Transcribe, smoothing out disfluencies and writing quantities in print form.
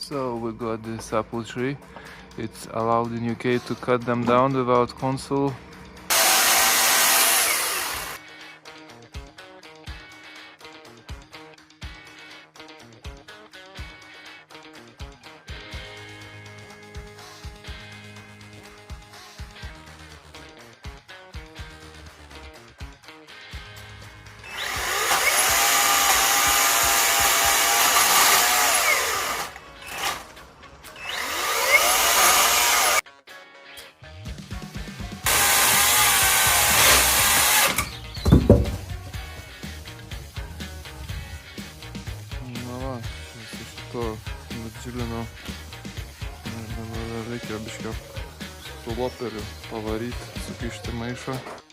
So we got this apple tree. It's allowed in UK to cut them down without console. Nu va, su šito nudžilinau. Ir dabar reikia biškio su loperiu pavaryti, sukišti maišą.